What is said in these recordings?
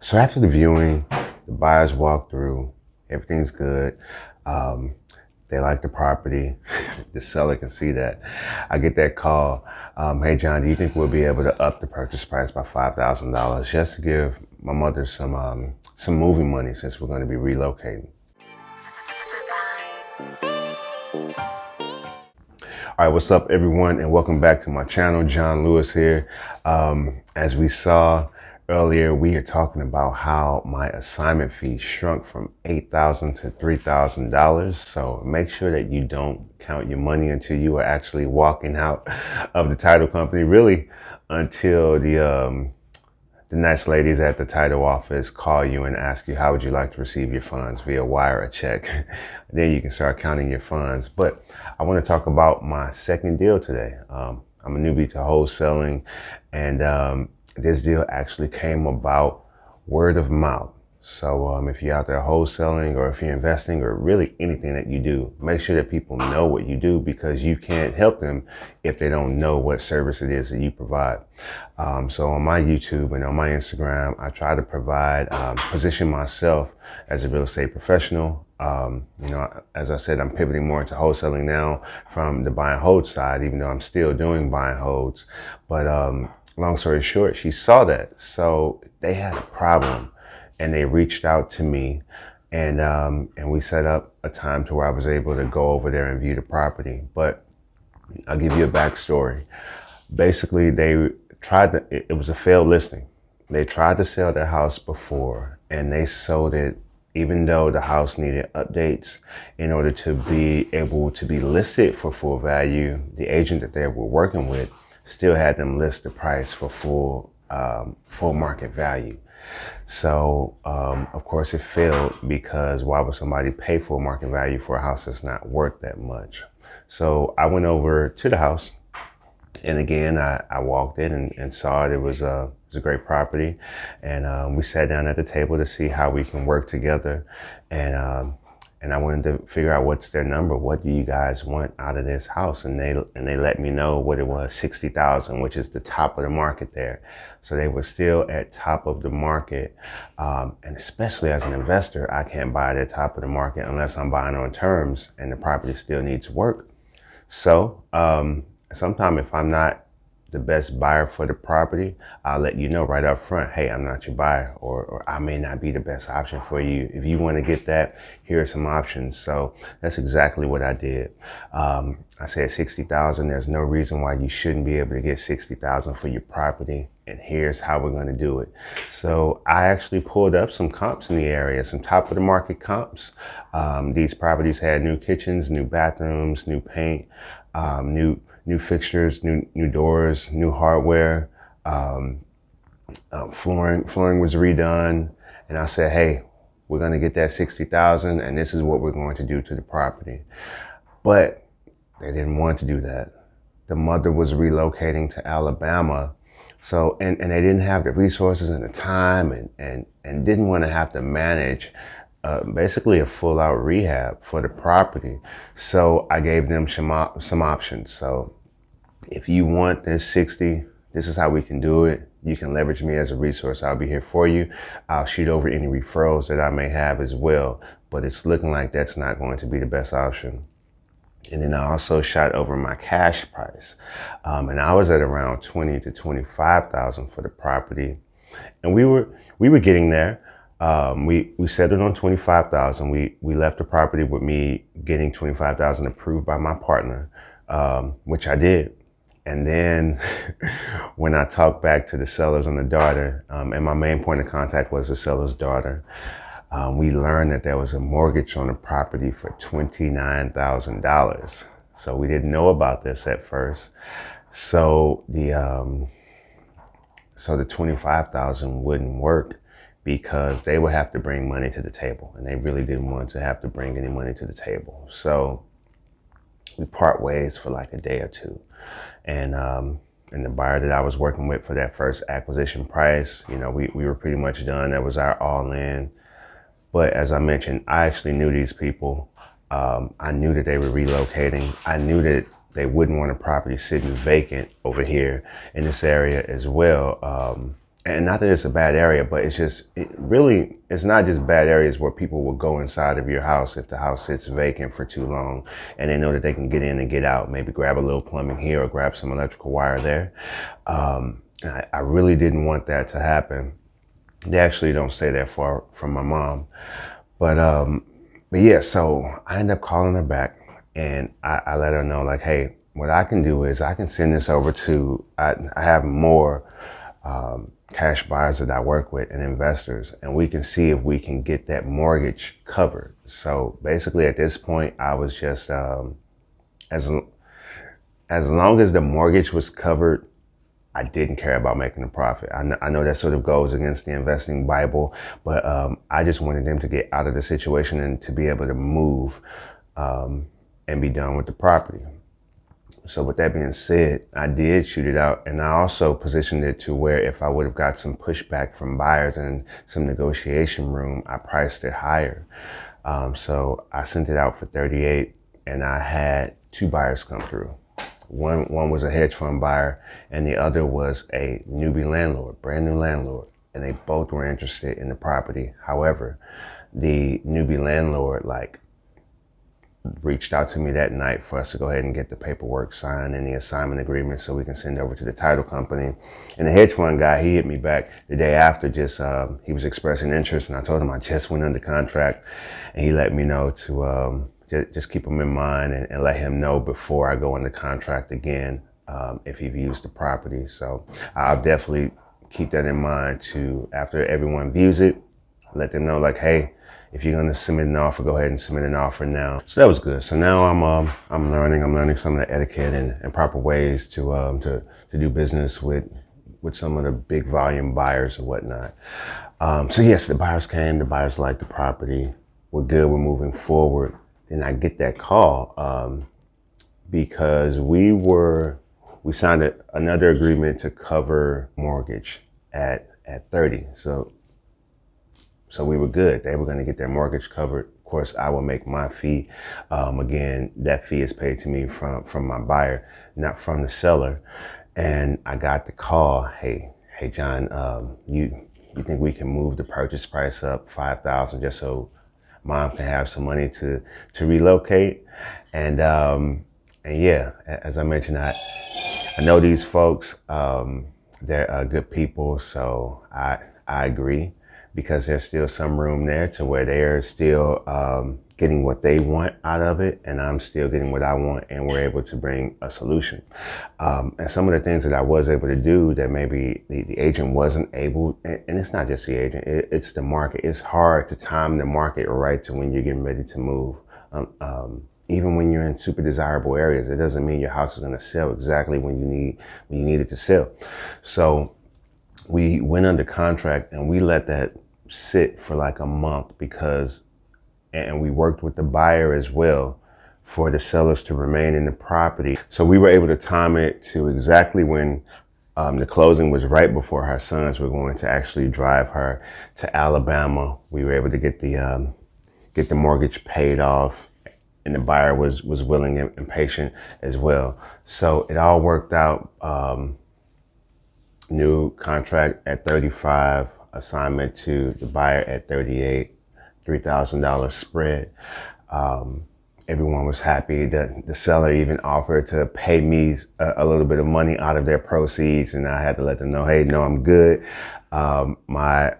So after the viewing, the buyers walk through, everything's good. They like the property. The seller can see that. I get that call. Hey, John, do you think we'll be able to up the purchase price by $5,000 just to give my mother some moving money since we're going to be relocating? All right, what's up, everyone, and welcome back to my channel. John Lewis here. As we saw earlier, we are talking about how my assignment fee shrunk from $8,000 to $3,000. So make sure that you don't count your money until you are actually walking out of the title company, really until the nice ladies at the title office call you and ask you, how would you like to receive your funds, via wire or check? Then you can start counting your funds. But I want to talk about my second deal today. I'm a newbie to wholesaling, and this deal actually came about word of mouth. So if you're out there wholesaling, or if you're investing, or really anything that you do, make sure that people know what you do, because you can't help them if they don't know what service it is that you provide. So on my YouTube and on my Instagram, I try to provide, position myself as a real estate professional. As I said, I'm pivoting more into wholesaling now from the buy and hold side, even though I'm still doing buy and holds. But long story short, she saw that. So they had a problem, and they reached out to me, and we set up a time to where I was able to go over there and view the property. But I'll give you a backstory. Basically, it was a failed listing. They tried to sell their house before, and they sold it even though the house needed updates in order to be able to be listed for full value. The agent that they were working with still had them list the price for full market value. So, of course, it failed, because why would somebody pay full market value for a house that's not worth that much? So I went over to the house, and again, I walked in and saw it. It was a great property, and we sat down at the table to see how we can work together, and I wanted to figure out, what's their number? What do you guys want out of this house? And they let me know what it was, 60,000, which is the top of the market there. So they were still at top of the market. And especially as an investor, I can't buy it at top of the market unless I'm buying on terms and the property still needs work. So sometime, if I'm not the best buyer for the property, I'll let you know right up front, hey, I'm not your buyer, or I may not be the best option for you. If you want to get that, here are some options. So that's exactly what I did. I said 60,000. There's no reason why you shouldn't be able to get 60,000 for your property, and here's how we're going to do it. So I actually pulled up some comps in the area, some top of the market comps. These properties had new kitchens, new bathrooms, new paint, new fixtures, new doors, new hardware, flooring was redone. And I said, hey, we're going to get that 60,000, and this is what we're going to do to the property. But they didn't want to do that. The mother was relocating to Alabama. So, and they didn't have the resources and the time, and didn't want to have to manage basically a full out rehab for the property. So I gave them some options. So if you want this 60, this is how we can do it. You can leverage me as a resource. I'll be here for you. I'll shoot over any referrals that I may have as well, but it's looking like that's not going to be the best option. And then I also shot over my cash price. And I was at around 20 to 25,000 for the property. And we were getting there. We settled on 25,000. We left the property with me getting 25,000 approved by my partner, which I did. And then when I talked back to the sellers and the daughter, and my main point of contact was the seller's daughter, we learned that there was a mortgage on the property for $29,000. So we didn't know about this at first. So the 25,000 wouldn't work, because they would have to bring money to the table, and they really didn't want to have to bring any money to the table. So we part ways for like a day or two. And the buyer that I was working with for that first acquisition price, we were pretty much done. That was our all in. But as I mentioned, I actually knew these people. I knew that they were relocating. I knew that they wouldn't want a property sitting vacant over here in this area as well. and not that it's a bad area, but it's not just bad areas where people will go inside of your house if the house sits vacant for too long and they know that they can get in and get out, maybe grab a little plumbing here or grab some electrical wire there. I really didn't want that to happen. They actually don't stay that far from my mom. But yeah, so I ended up calling her back and I let her know, like, hey, what I can do is I can send this over to, I have more cash buyers that I work with and investors, and we can see if we can get that mortgage covered. So basically at this point, I was just, as long as the mortgage was covered, I didn't care about making a profit. I know that sort of goes against the investing Bible, but I just wanted them to get out of the situation and to be able to move and be done with the property. So with that being said, I did shoot it out, and I also positioned it to where if I would have got some pushback from buyers and some negotiation room, I priced it higher. So I sent it out for 38, and I had 2 buyers come through. One was a hedge fund buyer, and the other was a newbie landlord, brand new landlord, and they both were interested in the property. However, the newbie landlord reached out to me that night for us to go ahead and get the paperwork signed and the assignment agreement so we can send over to the title company. And the hedge fund guy, he hit me back the day after, he was expressing interest, and I told him I just went under contract, and he let me know to just keep him in mind and let him know before I go under contract again if he views the property. So I'll definitely keep that in mind too. After everyone views it, let them know, like, hey, if you're going to submit an offer, go ahead and submit an offer now. So that was good. So now I'm learning some of the etiquette and proper ways to do business with some of the big volume buyers or whatnot. So yes, the buyers came. The buyers liked the property. We're good. We're moving forward. Then I get that call because we signed another agreement to cover mortgage at 30. So we were good. They were going to get their mortgage covered. Of course, I will make my fee. Again, that fee is paid to me from my buyer, not from the seller. And I got the call. Hey, John, you think we can move the purchase price up $5,000 just so Mom can have some money to relocate? And yeah, as I mentioned, I know these folks. They're good people, so I agree, because there's still some room there to where they're still getting what they want out of it, and I'm still getting what I want, and we're able to bring a solution. And some of the things that I was able to do that maybe the agent wasn't able, and it's not just the agent, it's the market. It's hard to time the market right to when you're getting ready to move. Even when you're in super desirable areas, it doesn't mean your house is going to sell exactly when you need it to sell. So we went under contract and we let that sit for like a month and we worked with the buyer as well for the sellers to remain in the property. So we were able to time it to exactly when the closing was right before her sons were going to actually drive her to Alabama. We were able to get the mortgage paid off, and the buyer was willing and patient as well. So it all worked out. New contract at 35, assignment to the buyer at 38, $3,000 spread. Everyone was happy. The seller even offered to pay me a little bit of money out of their proceeds, and I had to let them know, hey, no, I'm good. My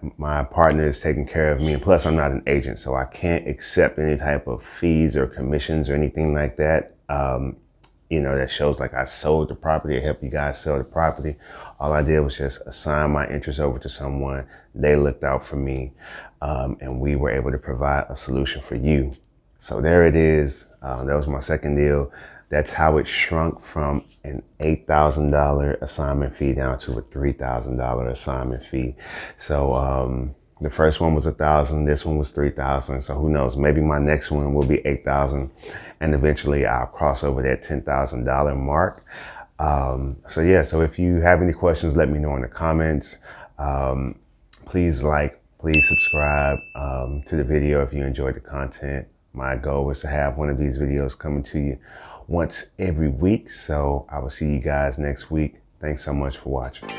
partner is taking care of me, and plus I'm not an agent, so I can't accept any type of fees or commissions or anything like that. That shows like I sold the property or helped you guys sell the property. All I did was just assign my interest over to someone. They looked out for me, and we were able to provide a solution for you. So there it is. That was my second deal. That's how it shrunk from an $8,000 assignment fee down to a $3,000 assignment fee. So the first one was $1,000. This one was $3,000. So who knows? Maybe my next one will be $8,000, and eventually I'll cross over that $10,000 mark. So yeah. So if you have any questions, let me know in the comments. Please subscribe to the video if you enjoyed the content. My goal is to have one of these videos coming to you once every week. So I will see you guys next week. Thanks so much for watching.